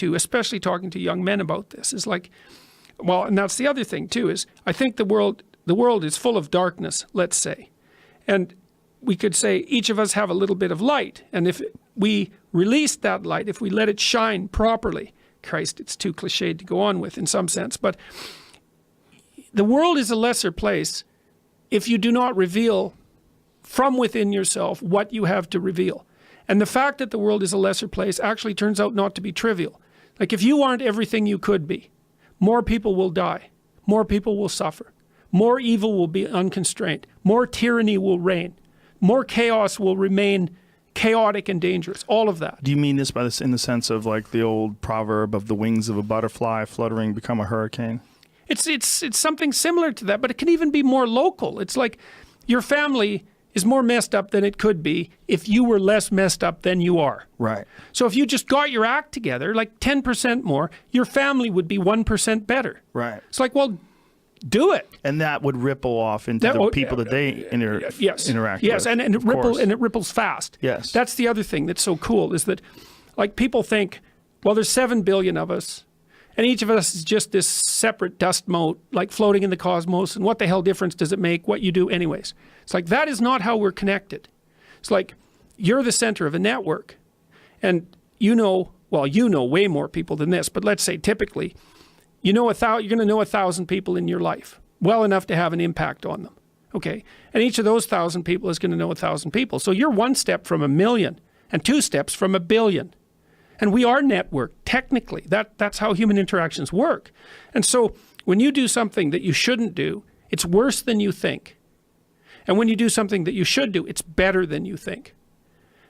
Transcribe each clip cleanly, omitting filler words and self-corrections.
to, especially talking to young men about this, is like, well, and that's the other thing too, is I think the world is full of darkness, let's say. And we could say each of us have a little bit of light. And if we release that light, if we let it shine properly, Christ, it's too cliched to go on with in some sense, but the world is a lesser place if you do not reveal from within yourself what you have to reveal. And the fact that the world is a lesser place actually turns out not to be trivial. Like if you aren't everything you could be, more people will die, more people will suffer, more evil will be unconstrained, more tyranny will reign, more chaos will remain chaotic and dangerous, all of that. Do you mean this by this in the sense of like the old proverb of the wings of a butterfly fluttering become a hurricane? It's something similar to that, but it can even be more local. It's like your family is more messed up than it could be if you were less messed up than you are. Right. So if you just got your act together, like 10% more, your family would be 1% better. Right. It's like, well, do it. And that would ripple off into the people that they interact with. Yes, and it ripples fast. Yes. That's the other thing that's so cool is that, like, people think, well, there's 7 billion of us, and each of us is just this separate dust mote, like floating in the cosmos, and what the hell difference does it make what you do anyways? It's like, that is not how we're connected. It's like, you're the center of a network, and you know way more people than this, but let's say typically, you're going to know 1,000 people in your life, well enough to have an impact on them, okay? And each of those 1,000 people is going to know 1,000 people. So you're 1 step from 1 million and 2 steps from 1 billion. And we are networked, technically. That's how human interactions work. And so when you do something that you shouldn't do, it's worse than you think. And when you do something that you should do, it's better than you think.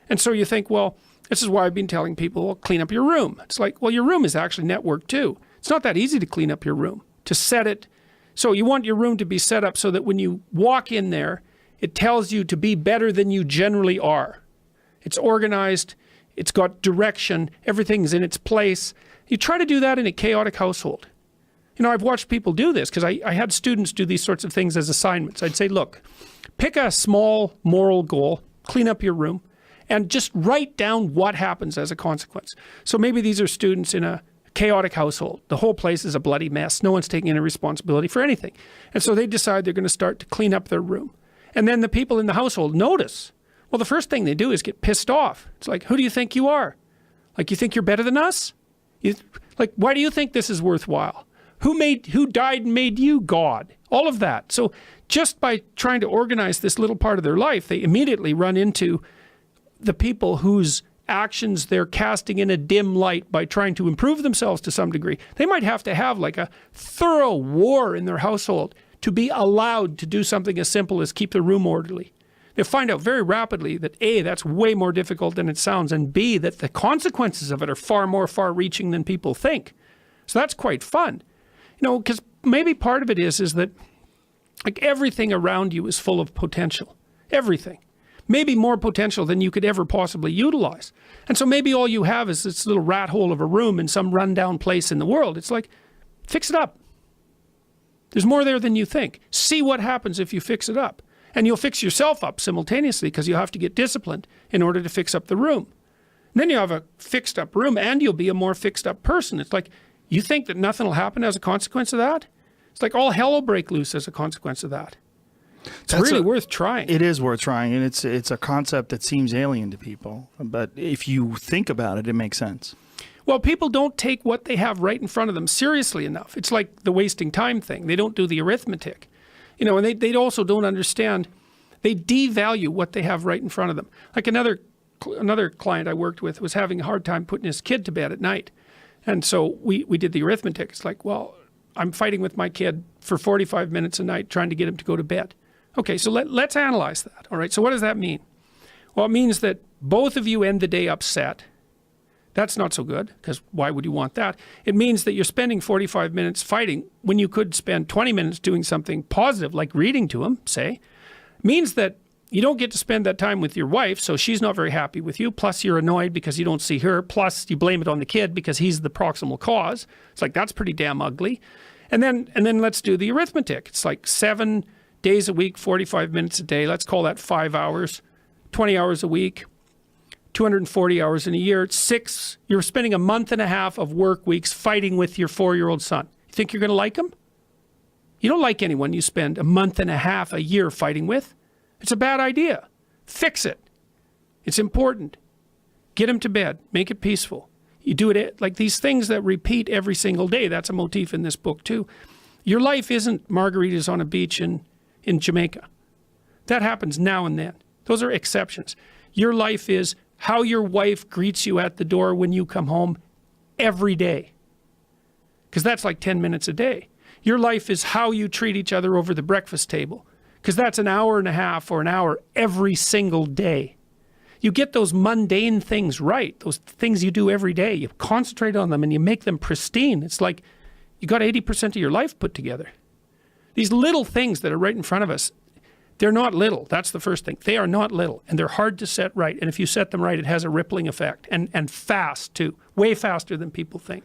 And so you think, well, this is why I've been telling people, well, clean up your room. It's like, well, your room is actually networked too. It's not that easy to clean up your room, to set it. So you want your room to be set up so that when you walk in there, it tells you to be better than you generally are. It's organized, it's got direction, everything's in its place. You try to do that in a chaotic household. You know, I've watched people do this because I had students do these sorts of things as assignments. I'd say, look, pick a small moral goal, clean up your room, and just write down what happens as a consequence. So maybe these are students in a chaotic household. The whole place is a bloody mess. No one's taking any responsibility for anything. And so they decide they're going to start to clean up their room. And then the people in the household notice. Well, the first thing they do is get pissed off. It's like, who do you think you are? Like, you think you're better than us? Like, why do you think this is worthwhile? Who died and made you God? All of that. So just by trying to organize this little part of their life, they immediately run into the people whose actions they're casting in a dim light by trying to improve themselves to some degree. They might have to have like a thorough war in their household to be allowed to do something as simple as keep the room orderly. They'll find out very rapidly that A, that's way more difficult than it sounds, and B, that the consequences of it are far more far-reaching than people think. So that's quite fun. You know, because maybe part of it is that like everything around you is full of potential. Everything. Maybe more potential than you could ever possibly utilize. And so maybe all you have is this little rat hole of a room in some rundown place in the world. It's like, fix it up. There's more there than you think. See what happens if you fix it up. And you'll fix yourself up simultaneously because you'll have to get disciplined in order to fix up the room. And then you have a fixed up room and you'll be a more fixed up person. It's like, you think that nothing will happen as a consequence of that? It's like all hell will break loose as a consequence of that. It's really worth trying. It is worth trying, and it's a concept that seems alien to people. But if you think about it, it makes sense. Well, people don't take what they have right in front of them seriously enough. It's like the wasting time thing. They don't do the arithmetic. You know, and they also don't understand. They devalue what they have right in front of them. Like another client I worked with was having a hard time putting his kid to bed at night. And so we did the arithmetic. It's like, well, I'm fighting with my kid for 45 minutes a night trying to get him to go to bed. Okay, so let's analyze that. All right, so what does that mean? Well, it means that both of you end the day upset. That's not so good, because why would you want that? It means that you're spending 45 minutes fighting when you could spend 20 minutes doing something positive, like reading to him, say. It means that you don't get to spend that time with your wife, so she's not very happy with you, plus you're annoyed because you don't see her, plus you blame it on the kid because he's the proximal cause. It's like, that's pretty damn ugly. And then let's do the arithmetic. It's like 7 days a week, 45 minutes a day. Let's call that 5 hours, 20 hours a week, 240 hours in a year. You're spending a month and a half of work weeks fighting with your 4-year-old son. You think you're going to like him? You don't like anyone you spend a month and a half a year fighting with. It's a bad idea. Fix it. It's important. Get him to bed. Make it peaceful. You do it like these things that repeat every single day. That's a motif in this book too. Your life isn't margaritas on a beach in Jamaica. That happens now and then. Those are exceptions. Your life is how your wife greets you at the door when you come home every day. Because that's like 10 minutes a day. Your life is how you treat each other over the breakfast table. Because that's an hour and a half or an hour every single day. You get those mundane things right, those things you do every day. You concentrate on them and you make them pristine. It's like you got 80% of your life put together. These little things that are right in front of us, they're not little. That's the first thing. They are not little, and they're hard to set right. And if you set them right, it has a rippling effect, and fast too, way faster than people think.